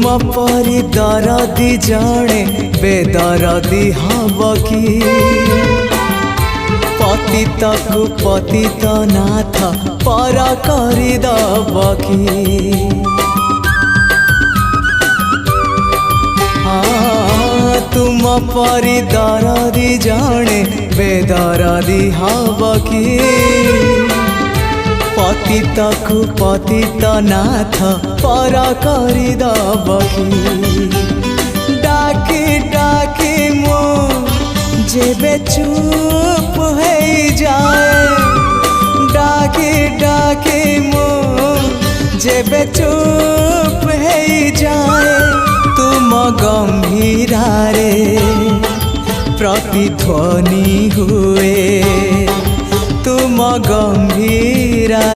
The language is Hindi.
परी दरदी जड़े बेदरदी हब कि पतित को पतित नाथ पर करदब कि तुम परी दरदी जड़े बेदरदी हब कि पतित को पतित नाथ पर करदब कि डाकी डाकी मो जेबे चुप हो जाए डाकी डाकी मो जेबे चुप हो जाए तुम गंभीरारे प्रतिध्वनि हुए तुम गंभीरा।